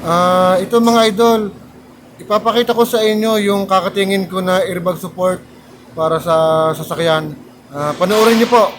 Ito mga idol, ipapakita ko sa inyo yung kakatingin ko na airbag support para sa sasakyan. Panoorin niyo po.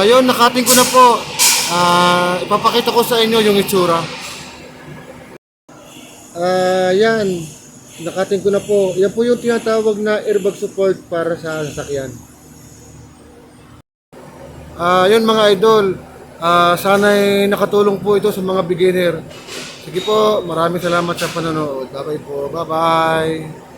Yun, nakating ko na po. Ipapakita ko sa inyo yung itsura. Yan. Nakating ko na po. Yan po yung tinatawag na airbag support para sa sasakyan. Yun mga idol. Sana'y nakatulong po ito sa mga beginner. Sige po, maraming salamat sa panonood. Bye-bye po. Bye-bye.